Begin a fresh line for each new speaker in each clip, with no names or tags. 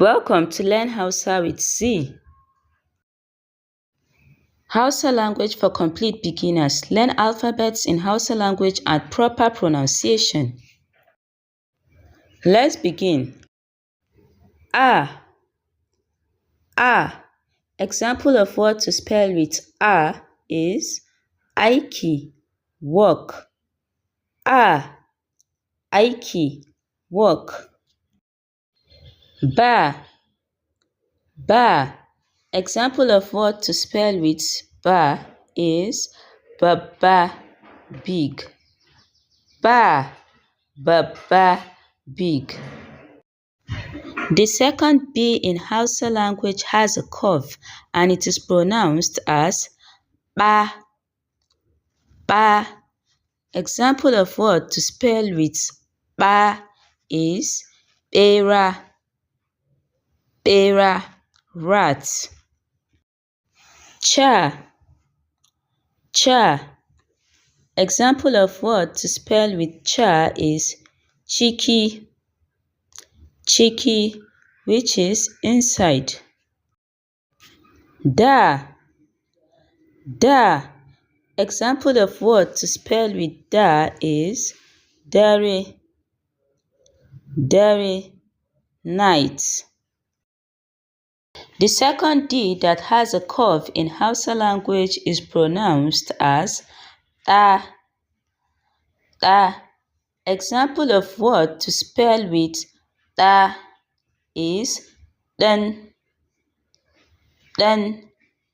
Welcome to Learn Hausa with Z. Hausa language for complete beginners. Learn alphabets in Hausa language and proper pronunciation. Let's begin. A. Example of word to spell with A is aiki, work. Aiki, work. Ba. Example of word to spell with ba is baba, big. Baba, big. The second B in Hausa language has a curve and it is pronounced as ba. Example of word to spell with ba is bera, rat. Cha. Example of word to spell with cha is chiki, which is inside. Da. Example of word to spell with da is dare, night. The second D that has a curve in Hausa language is pronounced as ta. Example of word to spell with ta is then,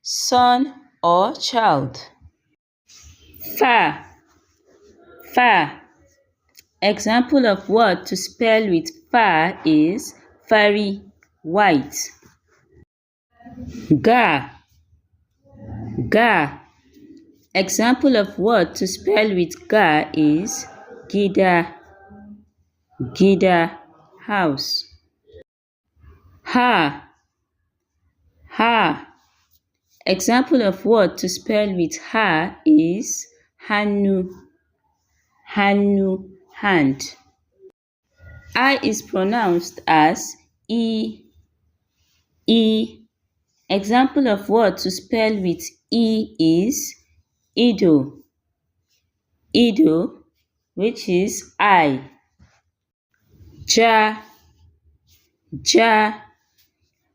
son or child. Fa. Example of word to spell with fa is fari, white. Ga. Example of word to spell with ga is gida, house. Ha. Example of word to spell with ha is hannu, hand. I is pronounced as e. Example of word to spell with e is ido, which is I. Ja.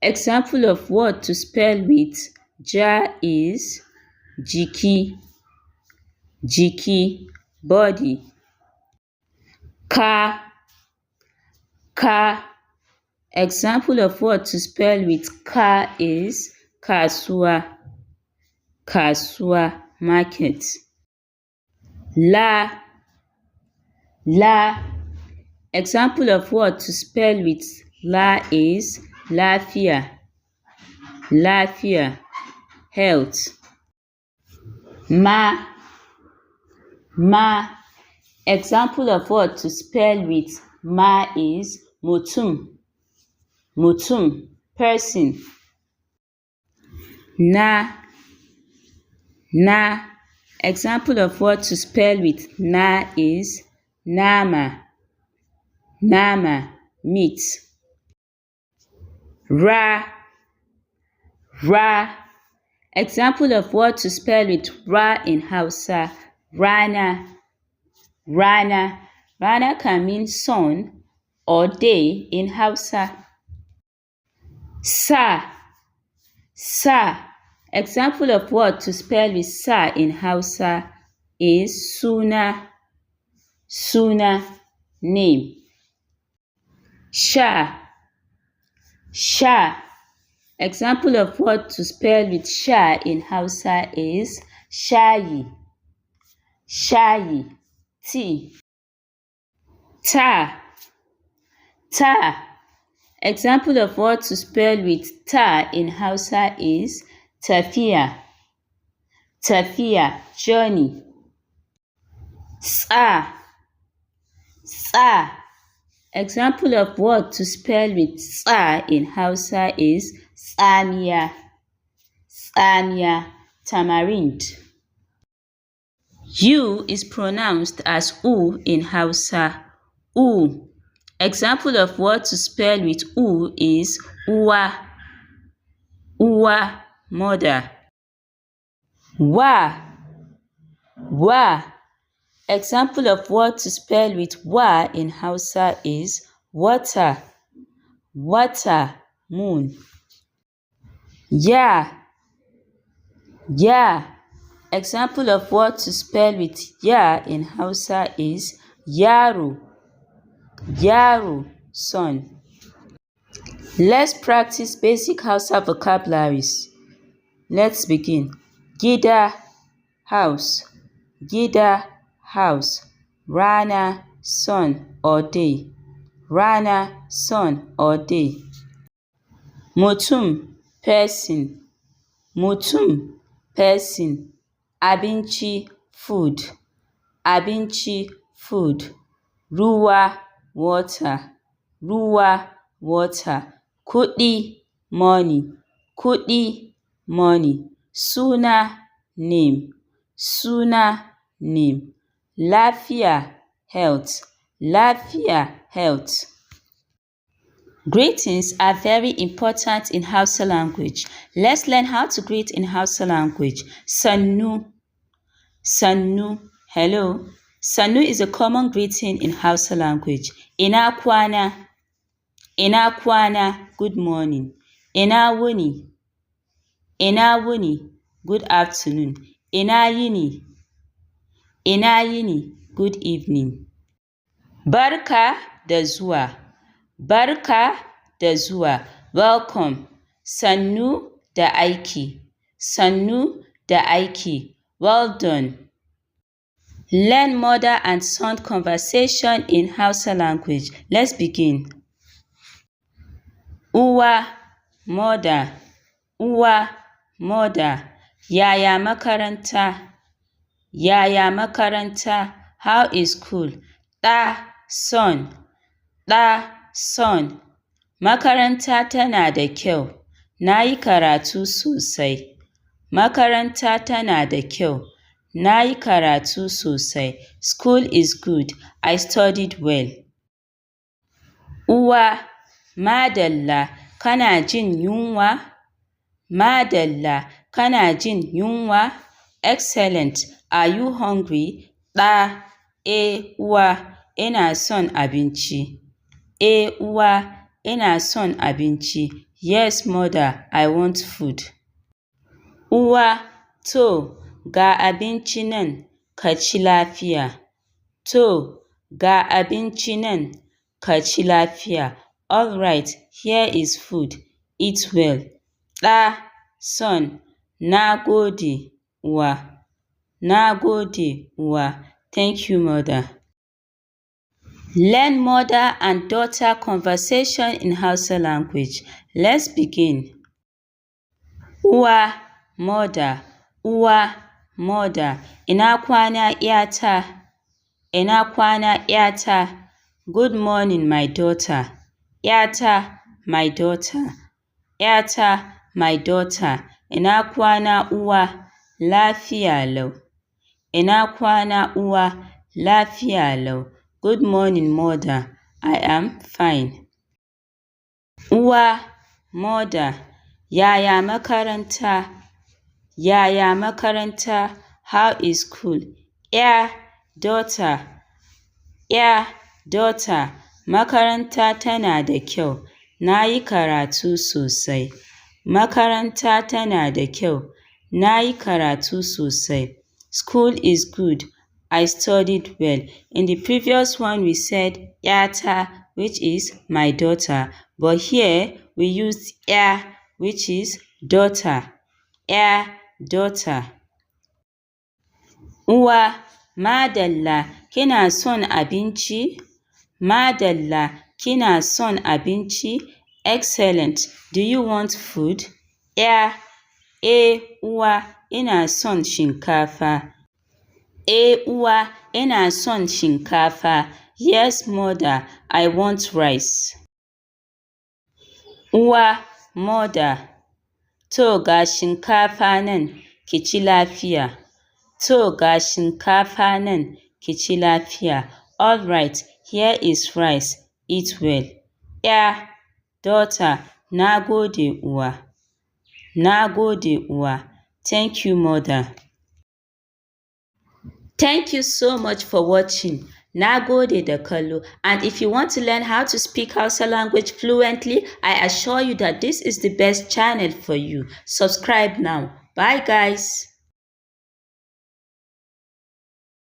Example of word to spell with ja is jiki, body. Ka. Example of word to spell with ka is kasuwa, market. La. Example of word to spell with la is lafiya, health. Ma. Example of word to spell with ma is mutum, person. Na. Example of word to spell with na is nama, meat. Ra. Example of word to spell with ra in Hausa, rana. Rana can mean sun or day in Hausa. Sa. Example of word to spell with sa in Hausa is suna, name. Sha. Example of word to spell with sha in Hausa is shayi, tea. Ta. Example of word to spell with ta in Hausa is tafiya, journey. Tsa. Example of word to spell with tsa in Hausa is tsamiya, tamarind. U is pronounced as u in Hausa, Example of word to spell with U is uwa, uwa, mother. Wa, wa. Example of word to spell with wa in Hausa is water, water, moon. Ya, ya. Example of word to spell with ya in Hausa is yaro, yaro, son. Let's practice basic Hausa vocabularies. Let's begin. Gida, house. Gida, house. Rana, sun or day. Rana, sun or day. Mutum, person. Mutum, person. Abinci, food. Abinci, food. Ruwa, water. Ruwa, water. Kuɗi, money. Kuɗi, money. Suna, name. Suna, name. Lafiya, health. Lafiya, health. Greetings are very important in Hausa language. Let's learn how to greet in Hausa language. Sannu, sannu, hello. Sannu is a common greeting in Hausa language. Ina kwana, ina kwana, good morning. Ina wuni, ina wuni, good afternoon. Ina yini, ina yini, good evening. Barka da zuwa. Barka da zuwa. Welcome. Sannu da aiki. Sannu da aiki. Well done. Learn mother and son conversation in Hausa language. Let's begin. Uwa, mother. Uwa, mother. Yaya makaranta? Yaya makaranta? How is school? Ɗa, son. Ɗa, son. Makaranta tana da kyau. Na yi karatu sosai. Makaranta tana da kyau. Na yi karatu sosai. School is good. I studied well. Uwa, madalla, kana jin yunwa? Madalla, kana jin yunwa? Excellent. Are you hungry? Ɗa, uwa, ina son abinci. Uwa, ina son abinci. Yes, mother, I want food. Uwa, to, ga abinci nan, ka ci lafiya. To, ga abinci nan, ka ci lafiya. All right, here is food. Eat well. Ɗa, son, na gode, uwa. Na gode, uwa. Thank you, mother. Learn mother and daughter conversation in Hausa language. Let's begin. Uwa, mother. Uwa, mother. Ina kwana ƴata? Ina kwana ƴata? Good morning, my daughter. ƴata, my daughter. ƴata, my daughter. Ina kwana uwa? Lafiya lau. Ina kwana uwa? Lafiya lau. Good morning, mother. I am fine. Uwa, mother. Yaya makaranta? Yaya makaranta? How is school? Daughter. Daughter. Makaranta tana da kyau. Na yi karatu sosai. Makaranta tana da kyau. Na yi karatu sosai. School is good. I studied well. In the previous one, we said ƴata, which is my daughter. But here, we used which is daughter. Daughter. Uwa, madalla, kina son abinci? Madalla, kina son abinci? Excellent. Do you want food? Uwa, ina son shinkafa. Uwa, ina son shinkafa. Yes, mother, I want rice. Uwa, mother. To ga shinkafa nan, ki ci lafiya. To ga shinkafa nan, ki ci lafiya. All right, here is rice. eat well. ‘Ya, daughter, na gode uwa. Na gode uwa. Thank you, mother. Thank you so much for watching. Na gode da kallo. And if you want to learn how to speak Hausa language fluently, I assure you that this is the best channel for you. Subscribe now. Bye guys.